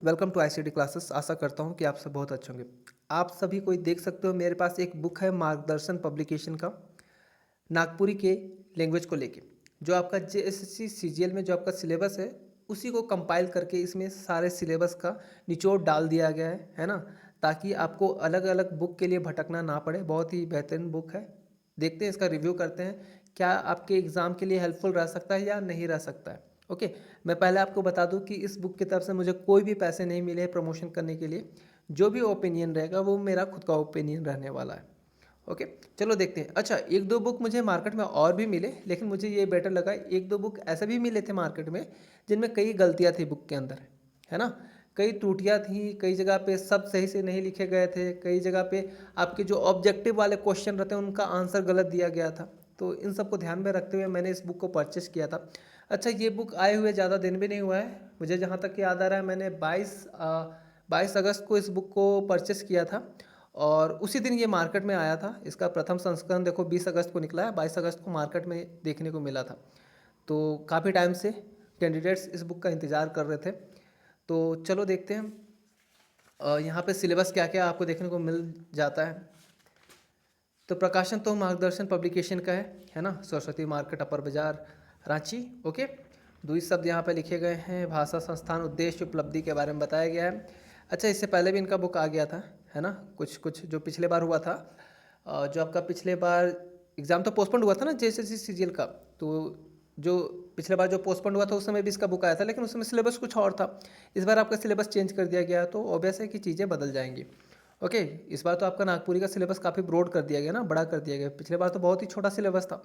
Welcome to ICT classes. आशा करता हूँ कि आप सब बहुत अच्छे होंगे। आप सभी कोई देख सकते हो, मेरे पास एक बुक है मार्गदर्शन पब्लिकेशन का, नागपुरी के लैंग्वेज को लेके। जो आपका जेएसएससी सीजीएल में जो आपका सिलेबस है, उसी को कंपाइल करके इसमें सारे सिलेबस का निचोड़ डाल दिया गया है ना, ताकि आपको अलग अलग बुक के लिए भटकना ना पड़े। बहुत ही बेहतरीन बुक है। देखते हैं, इसका रिव्यू करते हैं, क्या आपके एग्ज़ाम के लिए हेल्पफुल रह सकता है या नहीं रह सकता है। ओके, मैं पहले आपको बता दूं कि इस बुक की तरफ से मुझे कोई भी पैसे नहीं मिले प्रमोशन करने के लिए। जो भी ओपिनियन रहेगा वो मेरा खुद का ओपिनियन रहने वाला है। ओके, चलो देखते हैं। अच्छा, एक दो बुक मुझे मार्केट में और भी मिले, लेकिन मुझे ये बेटर लगा। एक दो बुक ऐसे भी मिले थे मार्केट में जिनमें कई गलतियाँ थी बुक के अंदर, है ना। कई त्रुटियाँ थी, कई जगह पे सब सही से नहीं लिखे गए थे, कई जगह पे आपके जो ऑब्जेक्टिव वाले क्वेश्चन रहते हैं उनका आंसर गलत दिया गया था। तो इन सबको ध्यान में रखते हुए मैंने इस बुक को परचेस किया था। अच्छा, ये बुक आए हुए ज़्यादा दिन भी नहीं हुआ है, मुझे जहाँ तक याद आ रहा है मैंने 22 अगस्त को इस बुक को परचेस किया था और उसी दिन ये मार्केट में आया था। इसका प्रथम संस्करण देखो 20 अगस्त को निकला है, 22 अगस्त को मार्केट में देखने को मिला था। तो काफ़ी टाइम से कैंडिडेट्स इस बुक का इंतज़ार कर रहे थे। तो चलो देखते हैं यहाँ पे सिलेबस क्या क्या आपको देखने को मिल जाता है। तो प्रकाशन तो मार्गदर्शन पब्लिकेशन का है ना, सरस्वती मार्केट, अपर बाजार, रांची। ओके, दुई शब्द यहाँ पे लिखे गए हैं। भाषा, संस्थान, उद्देश्य, उपलब्धि के बारे में बताया गया है। अच्छा, इससे पहले भी इनका बुक आ गया था, है ना, कुछ कुछ जो पिछले बार हुआ था। जो आपका पिछले बार एग्ज़ाम तो पोस्टपोन्ड हुआ था ना जेएसएससी सीजीएल का, तो जो पिछले बार जो पोस्टपोन्ड हुआ था उस समय भी इसका बुक आया था, लेकिन उस समय सिलेबस कुछ और था। इस बार आपका सिलेबस चेंज कर दिया गया, तो ऑब्वियस है कि चीज़ें बदल जाएंगी। ओके, इस बार तो आपका नागपुरी का सिलेबस काफ़ी ब्रॉड कर दिया गया ना, बड़ा कर दिया गया। पिछले बार तो बहुत ही छोटा सिलेबस था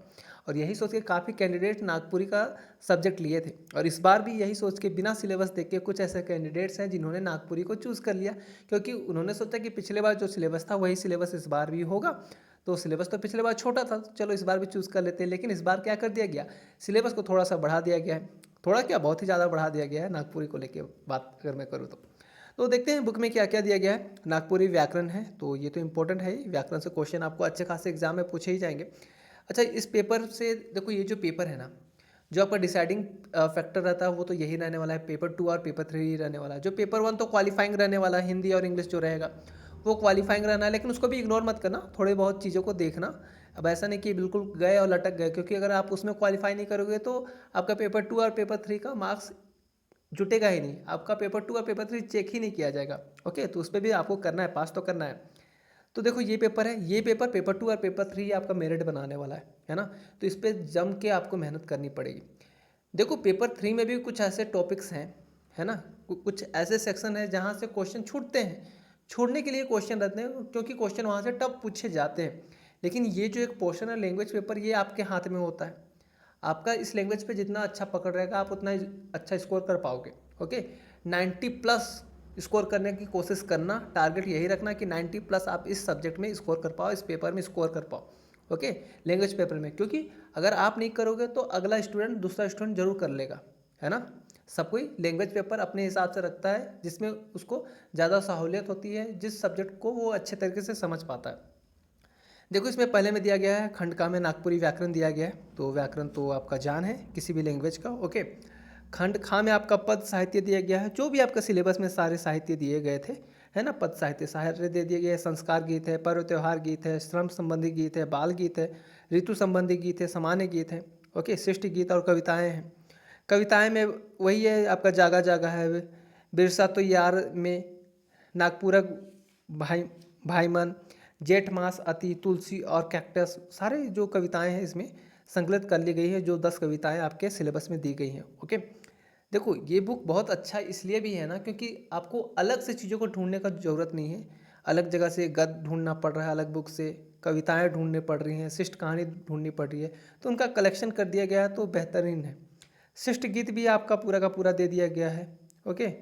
और यही सोच के काफ़ी कैंडिडेट नागपुरी का सब्जेक्ट लिए थे। और इस बार भी यही सोच के बिना सिलेबस देख के कुछ ऐसे कैंडिडेट्स हैं जिन्होंने नागपुरी को चूज़ कर लिया, क्योंकि उन्होंने सोचा कि पिछले बार जो सिलेबस था वही सिलेबस इस बार भी होगा। तो सिलेबस तो पिछले बार छोटा था, तो चलो इस बार भी चूज़ कर लेते हैं। लेकिन इस बार क्या कर दिया गया, सिलेबस को थोड़ा सा बढ़ा दिया गया है। थोड़ा क्या, बहुत ही ज़्यादा बढ़ा दिया गया है नागपुरी को लेकर बात अगर मैं करूँ तो देखते हैं बुक में क्या क्या दिया गया है। नागपुरी व्याकरण है, तो ये तो इंपॉर्टेंट है ही। व्याकरण से क्वेश्चन आपको अच्छे खासे एग्जाम में पूछे ही जाएंगे। अच्छा, इस पेपर से देखो, ये जो पेपर है ना, जो आपका डिसाइडिंग फैक्टर रहता है वो तो यही रहने वाला है। पेपर 2 और पेपर 3 रहने वाला है। जो पेपर 1 तो क्वालिफाइंग रहने वाला है, हिंदी और इंग्लिश जो रहेगा वो क्वालिफाइंग रहना है, लेकिन उसको भी इग्नोर मत करना, थोड़े बहुत चीज़ों को देखना। अब ऐसा नहीं कि बिल्कुल गए और लटक गए, क्योंकि अगर आप उसमें क्वालिफाई नहीं करोगे तो आपका पेपर 2 और पेपर 3 का मार्क्स जुटेगा ही नहीं। आपका पेपर 2 और पेपर 3 चेक ही नहीं किया जाएगा। ओके, तो उस पर भी आपको करना है, पास तो करना है। तो देखो, ये पेपर है, ये पेपर 2 और पेपर 3 आपका मेरिट बनाने वाला है ना। तो इस पर जम के आपको मेहनत करनी पड़ेगी। देखो, पेपर 3 में भी कुछ ऐसे टॉपिक्स हैं, है ना, कुछ ऐसे सेक्शन है जहाँ से क्वेश्चन छूटते हैं। छोड़ने के लिए क्वेश्चन रहते हैं, क्योंकि क्वेश्चन वहाँ से टफ पूछे जाते हैं। लेकिन ये जो एक पोर्शन है लैंग्वेज पेपर, ये आपके हाथ में होता है। आपका इस लैंग्वेज पे जितना अच्छा पकड़ रहेगा, आप उतना ही अच्छा स्कोर कर पाओगे। ओके, 90 प्लस स्कोर करने की कोशिश करना, टारगेट यही रखना कि 90 प्लस आप इस सब्जेक्ट में स्कोर कर पाओ, इस पेपर में स्कोर कर पाओ। ओके, लैंग्वेज पेपर में, क्योंकि अगर आप नहीं करोगे तो अगला स्टूडेंट, दूसरा स्टूडेंट जरूर कर लेगा, है ना। सब कोई लैंग्वेज पेपर अपने हिसाब से रखता है जिसमें उसको ज़्यादा सहूलियत होती है, जिस सब्जेक्ट को वो अच्छे तरीके से समझ पाता है। देखो, इसमें पहले में दिया गया है खंड का में नागपुरी व्याकरण दिया गया है। तो व्याकरण तो आपका जान है किसी भी लैंग्वेज का। ओके, खंड खा में आपका पद साहित्य दिया गया है, जो भी आपका सिलेबस में सारे साहित्य दिए गए थे, है ना। पद साहित्य साहित्य दे दिए गए, संस्कार गीत है, पर्व त्योहार गीत है, श्रम संबंधी गीत है, बाल गीत है, ऋतु संबंधी गीत है, सामान्य गीत है। ओके, शिष्ट गीत और कविताएँ हैं। कविताएँ में वही है आपका जागा जागा है, बिरसा तो यार में, नागपुरक, भाई भाईमन, जेठ मास, अति, तुलसी और कैक्टस, सारे जो कविताएं हैं इसमें संकलित कर ली गई है, जो 10 कविताएं आपके सिलेबस में दी गई हैं। ओके, देखो, ये बुक बहुत अच्छा इसलिए भी है ना, क्योंकि आपको अलग से चीज़ों को ढूंढने का ज़रूरत नहीं है। अलग जगह से गद्य ढूंढना पड़ रहा है, अलग बुक से कविताएं ढूंढनी पड़ रही हैं, शिष्ट कहानी ढूंढनी पड़ रही है, तो उनका कलेक्शन कर दिया गया है, तो बेहतरीन है। शिष्ट गीत भी आपका पूरा का पूरा दे दिया गया है। ओके,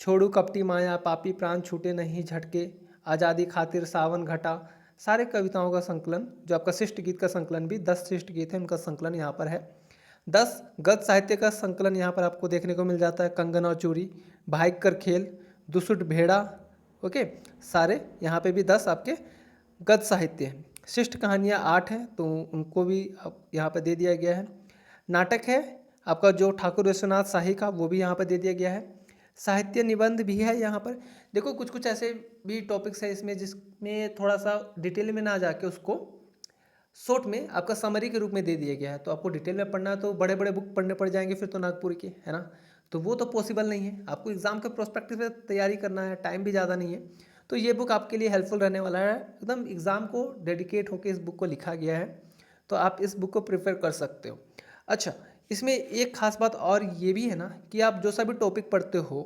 छोड़ू कपटी माया, पापी प्राण छूटे नहीं झटके, आज़ादी खातिर सावन घटा, सारे कविताओं का संकलन, जो आपका शिष्ट गीत का संकलन भी 10 शिष्ट गीत है, उनका संकलन यहाँ पर है। 10 गद्य साहित्य का संकलन यहाँ पर आपको देखने को मिल जाता है। कंगन और चूड़ी, भाग कर खेल, दुसुट भेड़ा। ओके, सारे यहाँ पे भी 10 आपके गद्य साहित्य हैं। शिष्ट कहानियाँ 8 हैं, तो उनको भी यहाँ पर दे दिया गया है। नाटक है आपका जो ठाकुर विश्वनाथ शाही का, वो भी यहाँ पर दे दिया गया है। साहित्य निबंध भी है यहाँ पर। देखो कुछ कुछ ऐसे भी टॉपिक्स है इसमें जिसमें थोड़ा सा डिटेल में ना जाके उसको शॉर्ट में आपका समरी के रूप में दे दिया गया है। तो आपको डिटेल में पढ़ना है तो बड़े बड़े बुक पढ़ने पड़ जाएंगे फिर तो नागपुर के, है ना। तो वो तो पॉसिबल नहीं है, आपको एग्जाम के प्रोस्पेक्टिव से तैयारी करना है, टाइम भी ज़्यादा नहीं है। तो ये बुक आपके लिए हेल्पफुल रहने वाला है, एकदम एग्जाम को डेडिकेट होकर इस बुक को लिखा गया है। तो आप इस बुक को प्रेफर कर सकते हो। अच्छा, इसमें एक खास बात और ये भी है ना कि आप जो सा भी टॉपिक पढ़ते हो,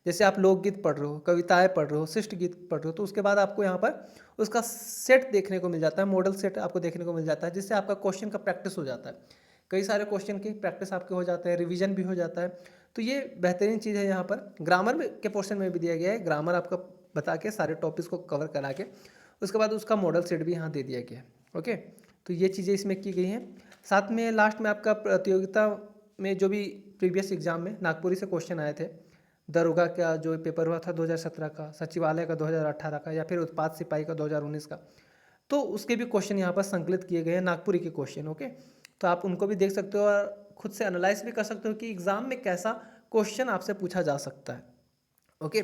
जैसे आप लोकगीत पढ़ रहे हो, कविताएं पढ़ रहे हो, शिष्ट गीत पढ़ रहे हो, तो उसके बाद आपको यहाँ पर उसका सेट देखने को मिल जाता है, मॉडल सेट आपको देखने को मिल जाता है, जिससे आपका क्वेश्चन का प्रैक्टिस हो जाता है। कई सारे क्वेश्चन की प्रैक्टिस आपके हो जाते हैं, रिवीजन भी हो जाता है। तो ये बेहतरीन चीज़ है। यहाँ पर ग्रामर में के पोर्शन में भी दिया गया है, ग्रामर आपका बता के सारे टॉपिक्स को कवर करा के उसके बाद उसका मॉडल सेट भी यहाँ दे दिया गया है। ओके, तो ये चीज़ें इसमें की गई हैं। साथ में लास्ट में आपका प्रतियोगिता में जो भी प्रीवियस एग्जाम में नागपुरी से क्वेश्चन आए थे, दरोगा का जो पेपर हुआ था 2017 का, सचिवालय का 2018 का, या फिर उत्पाद सिपाही का 2019 का, तो उसके भी क्वेश्चन यहाँ पर संकलित किए गए हैं, नागपुरी के क्वेश्चन। ओके, तो आप उनको भी देख सकते हो और खुद से एनालाइज भी कर सकते हो कि एग्जाम में कैसा क्वेश्चन आपसे पूछा जा सकता है। ओके,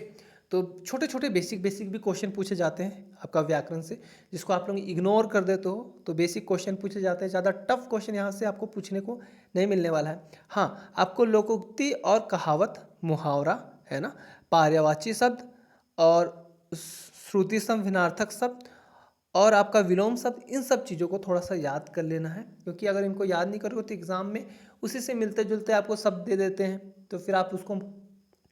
तो छोटे छोटे बेसिक बेसिक भी क्वेश्चन पूछे जाते हैं आपका व्याकरण से, जिसको आप लोग इग्नोर कर देते हो। तो बेसिक क्वेश्चन पूछे जाते हैं, ज़्यादा टफ क्वेश्चन यहाँ से आपको पूछने को नहीं मिलने वाला है। हाँ, आपको लोकोक्ति और कहावत, मुहावरा, है ना, पर्यायवाची शब्द और श्रुति सम विनार्थक शब्द और आपका विलोम शब्द, इन सब चीज़ों को थोड़ा सा याद कर लेना है, क्योंकि अगर इनको याद नहीं करोगे तो एग्ज़ाम में उसी से मिलते जुलते आपको शब्द दे देते हैं, तो फिर आप उसको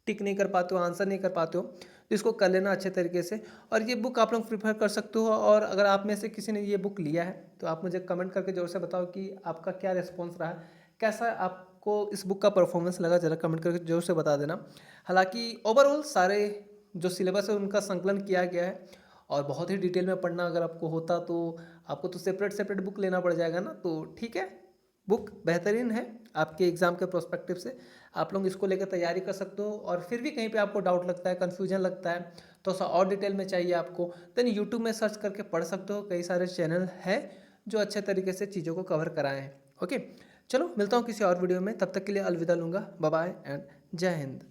टिक नहीं कर पाते हो, आंसर नहीं कर पाते हो। तो इसको कर लेना अच्छे तरीके से। और ये बुक आप लोग प्रिफर कर सकते हो। और अगर आप में से किसी ने ये बुक लिया है तो आप मुझे कमेंट करके जरूर से बताओ कि आपका क्या रिस्पॉन्स रहा, कैसा आपको इस बुक का परफॉर्मेंस लगा, ज़रा कमेंट करके जरूर से बता देना। हालांकि ओवरऑल सारे जो सिलेबस है उनका संकलन किया गया है, और बहुत ही डिटेल में पढ़ना अगर आपको होता तो आपको तो सेपरेट सेपरेट बुक लेना पड़ जाएगा ना। तो ठीक है, बुक बेहतरीन है आपके एग्ज़ाम के प्रोस्पेक्टिव से, आप लोग इसको लेकर तैयारी कर सकते हो। और फिर भी कहीं पे आपको डाउट लगता है, कन्फ्यूजन लगता है, तो सा और डिटेल में चाहिए आपको, देन यूट्यूब में सर्च करके पढ़ सकते हो। कई सारे चैनल हैं जो अच्छे तरीके से चीज़ों को कवर कराए हैं। ओके, चलो मिलता हूँ किसी और वीडियो में, तब तक के लिए अलविदा लूँगा। बाय बाय एंड जय हिंद।